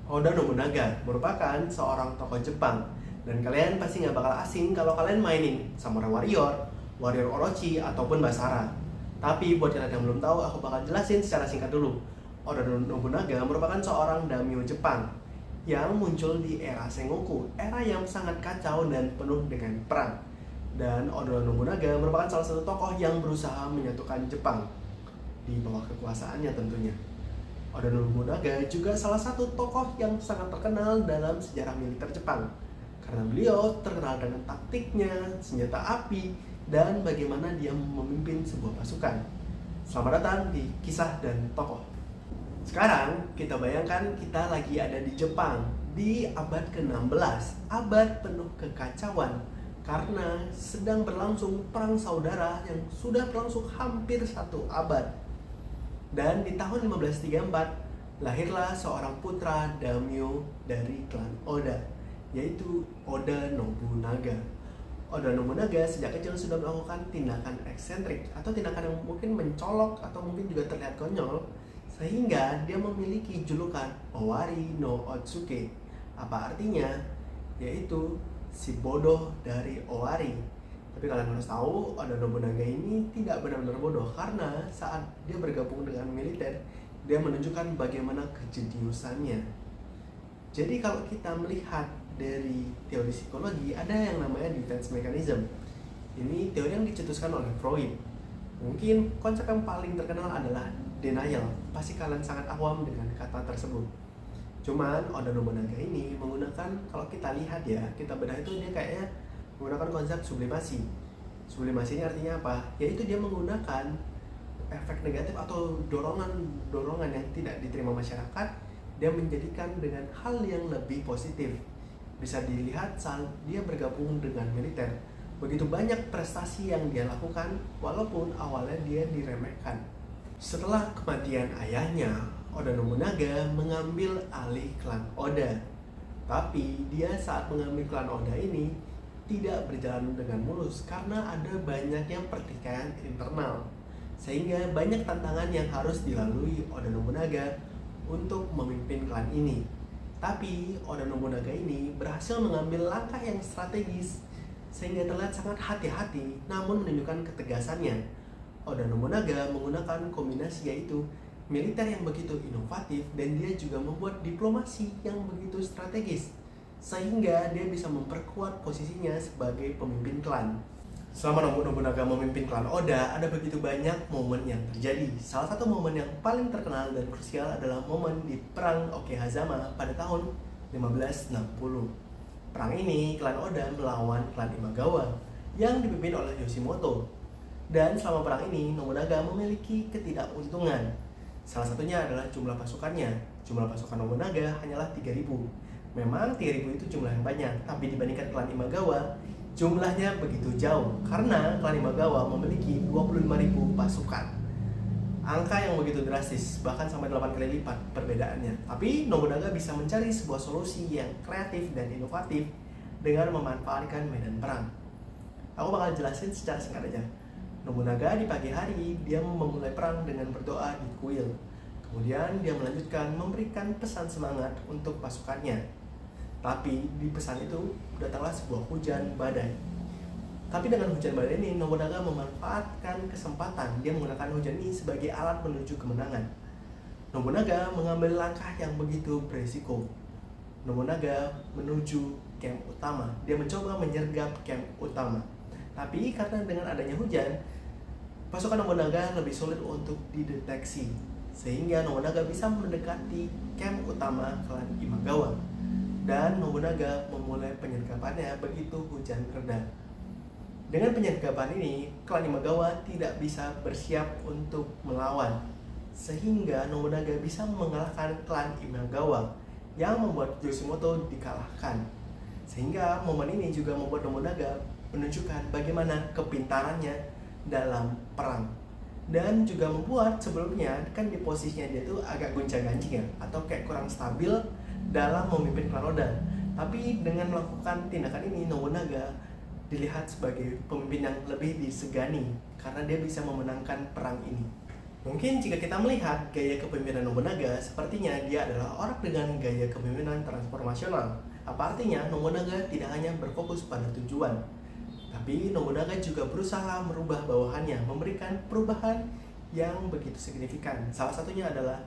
Oda Nobunaga merupakan seorang tokoh Jepang, dan kalian pasti nggak bakal asing kalau kalian mainin Samurai Warrior, Warrior Orochi, ataupun Basara. Tapi buat kalian yang belum tahu, aku bakal jelasin secara singkat dulu. Oda Nobunaga merupakan seorang daimyo Jepang yang muncul di era Sengoku, era yang sangat kacau dan penuh dengan perang. Dan Oda Nobunaga merupakan salah satu tokoh yang berusaha menyatukan Jepang di bawah kekuasaannya tentunya. Oda Nobunaga juga salah satu tokoh yang sangat terkenal dalam sejarah militer Jepang karena beliau terkenal dengan taktiknya, senjata api, dan bagaimana dia memimpin sebuah pasukan. Selamat datang di Kisah dan Tokoh. Sekarang kita bayangkan kita lagi ada di Jepang di abad ke-16, abad penuh kekacauan karena sedang berlangsung perang saudara yang sudah berlangsung hampir satu abad. Dan di tahun 1534 lahirlah seorang putra daimyo dari klan Oda, yaitu Oda Nobunaga. Oda Nobunaga sejak kecil sudah melakukan tindakan eksentrik atau tindakan yang mungkin mencolok atau mungkin juga terlihat konyol, sehingga dia memiliki julukan Owari no Otsuke. Apa artinya? Yaitu si bodoh dari Owari. Tapi kalian harus tahu, Oda Nobunaga ini tidak benar-benar bodoh karena saat dia bergabung dengan militer, dia menunjukkan bagaimana kejeniusannya. Jadi kalau kita melihat dari teori psikologi, ada yang namanya defense mechanism. Ini teori yang dicetuskan oleh Freud. Mungkin konsep yang paling terkenal adalah denial. Pasti kalian sangat awam dengan kata tersebut. Cuman Oda Nobunaga ini menggunakan, kalau kita lihat ya, kita bedah itu dia kayaknya menggunakan konsep sublimasi. Sublimasi ini artinya apa? Yaitu dia menggunakan efek negatif atau dorongan yang tidak diterima masyarakat, dia menjadikan dengan hal yang lebih positif. Bisa dilihat saat dia bergabung dengan militer, begitu banyak prestasi yang dia lakukan walaupun awalnya dia diremehkan. Setelah kematian ayahnya, Oda Nobunaga mengambil alih klan Oda. Tapi dia saat mengambil klan Oda ini tidak berjalan dengan mulus karena ada banyaknya pertikaian internal, sehingga banyak tantangan yang harus dilalui Oda Nobunaga untuk memimpin klan ini. Tapi Oda Nobunaga ini berhasil mengambil langkah yang strategis sehingga terlihat sangat hati-hati namun menunjukkan ketegasannya. Oda Nobunaga menggunakan kombinasi yaitu militer yang begitu inovatif dan dia juga membuat diplomasi yang begitu strategis, sehingga dia bisa memperkuat posisinya sebagai pemimpin klan. Selama Nobunaga memimpin klan Oda, ada begitu banyak momen yang terjadi. Salah satu momen yang paling terkenal dan krusial adalah momen di Perang Okehazama pada tahun 1560. Perang ini, klan Oda melawan klan Imagawa yang dipimpin oleh Yoshimoto. Dan selama perang ini, Nobunaga memiliki ketidakuntungan. Salah satunya adalah jumlah pasukannya. Jumlah pasukan Nobunaga hanyalah 3.000. Memang 3.000 itu jumlah yang banyak, tapi dibandingkan klan Imagawa, jumlahnya begitu jauh karena klan Imagawa memiliki 25.000 pasukan. Angka yang begitu drastis, bahkan sampai 8 kali lipat perbedaannya. Tapi Nobunaga bisa mencari sebuah solusi yang kreatif dan inovatif dengan memanfaatkan medan perang. Aku bakal jelasin secara singkat aja. Nobunaga di pagi hari, dia memulai perang dengan berdoa di kuil. Kemudian dia melanjutkan memberikan pesan semangat untuk pasukannya. Tapi di pesan itu datanglah sebuah hujan badai. Tapi dengan hujan badai ini, Nobunaga memanfaatkan kesempatan. Dia menggunakan hujan ini sebagai alat menuju kemenangan. Nobunaga mengambil langkah yang begitu berisiko. Nobunaga menuju camp utama. Dia mencoba menyergap camp utama. Tapi karena dengan adanya hujan, pasukan Nobunaga lebih sulit untuk dideteksi, sehingga Nobunaga bisa mendekati camp utama klan Imagawa. Dan Nobunaga memulai penyergapannya begitu hujan reda. Dengan penyergapan ini, klan Imagawa tidak bisa bersiap untuk melawan, sehingga Nobunaga bisa mengalahkan klan Imagawa yang membuat Yoshimoto dikalahkan. Sehingga momen ini juga membuat Nobunaga menunjukkan bagaimana kepintarannya dalam perang. Dan juga membuat sebelumnya kan di posisinya dia tuh agak gonjang-ganjing ya, atau kayak kurang stabil dalam memimpin klan Oda. Tapi dengan melakukan tindakan ini, Nobunaga dilihat sebagai pemimpin yang lebih disegani karena dia bisa memenangkan perang ini. Mungkin jika kita melihat gaya kepemimpinan Nobunaga, sepertinya dia adalah orang dengan gaya kepemimpinan transformasional. Apa artinya? Nobunaga tidak hanya berfokus pada tujuan, tapi Nobunaga juga berusaha merubah bawahannya, memberikan perubahan yang begitu signifikan. Salah satunya adalah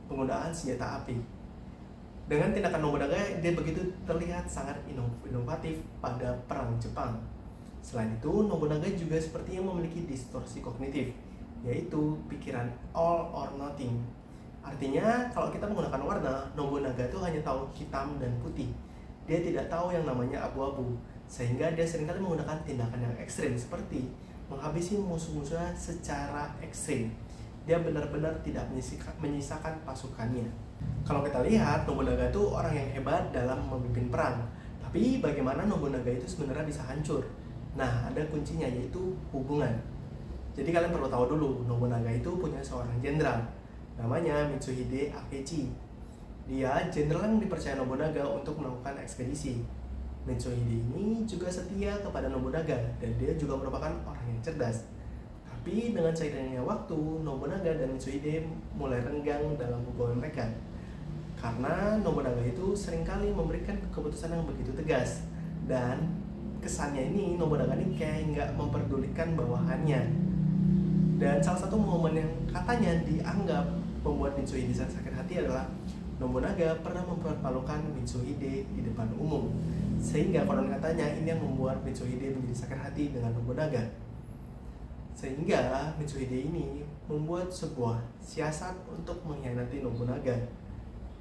penggunaan senjata api. Dengan tindakan Nobunaga, dia begitu terlihat sangat inovatif pada perang Jepang. Selain itu, Nobunaga juga sepertinya memiliki distorsi kognitif, yaitu pikiran all or nothing. Artinya, kalau kita menggunakan warna, Nobunaga itu hanya tahu hitam dan putih. Dia tidak tahu yang namanya abu-abu, sehingga dia seringkali menggunakan tindakan yang ekstrim seperti menghabisi musuh-musuhnya secara ekstrim. Dia benar-benar tidak menyisakan pasukannya. Kalau kita lihat, Nobunaga itu orang yang hebat dalam memimpin perang. Tapi bagaimana Nobunaga itu sebenarnya bisa hancur? Nah, ada kuncinya, yaitu hubungan. Jadi kalian perlu tahu dulu, Nobunaga itu punya seorang jenderal, namanya Mitsuhide Akechi. Dia jenderal yang dipercaya Nobunaga untuk melakukan ekspedisi. Mitsuhide ini juga setia kepada Nobunaga, dan dia juga merupakan orang yang cerdas. Tapi dengan seiringnya waktu, Nobunaga dan Mitsuhide mulai renggang dalam hubungan mereka. Karena Nobunaga itu seringkali memberikan keputusan yang begitu tegas, dan kesannya ini Nobunaga ini kayak nggak memperdulikan bawahannya. Dan salah satu momen yang katanya dianggap membuat Mitsuhide sakit hati adalah Nobunaga pernah mempermalukan Mitsuhide di depan umum, sehingga konon katanya ini yang membuat Mitsuhide menjadi sakit hati dengan Nobunaga. Sehingga Mitsuhide ini membuat sebuah siasat untuk mengkhianati Nobunaga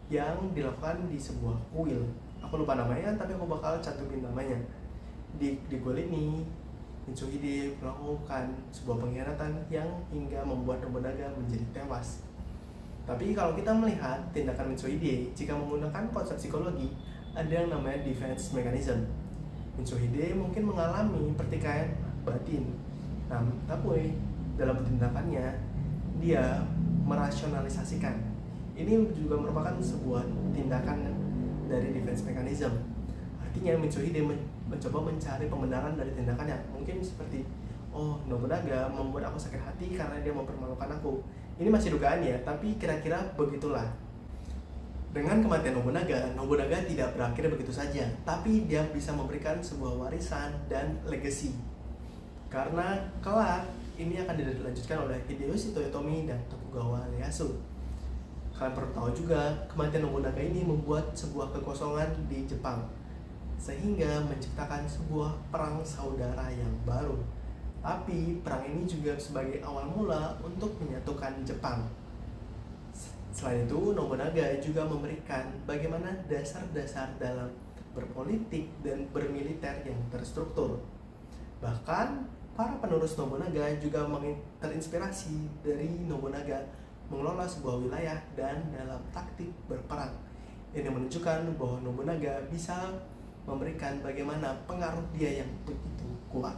yang dilakukan di sebuah kuil. Aku lupa namanya, tapi aku bakal cantumin namanya. Di kuil ini, Mitsuhide melakukan sebuah pengkhianatan yang hingga membuat Nobunaga menjadi tewas. Tapi kalau kita melihat tindakan Mitsuhide, jika menggunakan konsep psikologi, ada yang namanya defense mechanism. Mitsuhide mungkin mengalami pertikaian batin. Nah, tapi dalam tindakannya, dia merasionalisasikan. Ini juga merupakan sebuah tindakan dari defense mechanism. Artinya Mitsuhide mencoba mencari pembenaran dari tindakannya. Mungkin seperti, oh, Nobunaga membuat aku sakit hati karena dia mempermalukan aku. Ini masih dugaan ya, tapi kira-kira begitulah. Dengan kematian Nobunaga, Nobunaga tidak berakhir begitu saja, tapi dia bisa memberikan sebuah warisan dan legacy. Karena kelak ini akan dilanjutkan oleh Hideyoshi Toyotomi dan Tokugawa Ieyasu. Kalian perlu tahu juga, kematian Nobunaga ini membuat sebuah kekosongan di Jepang, sehingga menciptakan sebuah perang saudara yang baru. Tapi perang ini juga sebagai awal mula untuk menyatukan Jepang. Selain itu, Nobunaga juga memberikan bagaimana dasar-dasar dalam berpolitik dan bermiliter yang terstruktur. Bahkan, para penerus Nobunaga juga terinspirasi dari Nobunaga mengelola sebuah wilayah dan dalam taktik berperang. Ini menunjukkan bahwa Nobunaga bisa memberikan bagaimana pengaruh dia yang begitu kuat.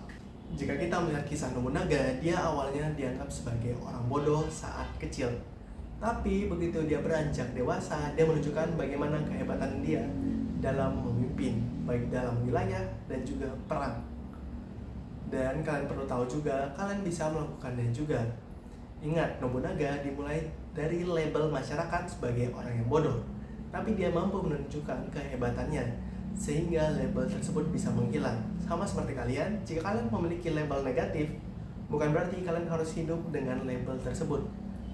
Jika kita melihat kisah Nobunaga, dia awalnya dianggap sebagai orang bodoh saat kecil. Tapi begitu dia beranjak dewasa, dia menunjukkan bagaimana kehebatan dia dalam memimpin, baik dalam wilayah dan juga perang. Dan kalian perlu tahu juga, kalian bisa melakukannya juga. Ingat, Nobunaga dimulai dari label masyarakat sebagai orang yang bodoh, tapi dia mampu menunjukkan kehebatannya, sehingga label tersebut bisa menghilang. Sama seperti kalian, jika kalian memiliki label negatif, bukan berarti kalian harus hidup dengan label tersebut.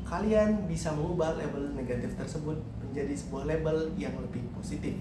Kalian bisa mengubah label negatif tersebut menjadi sebuah label yang lebih positif.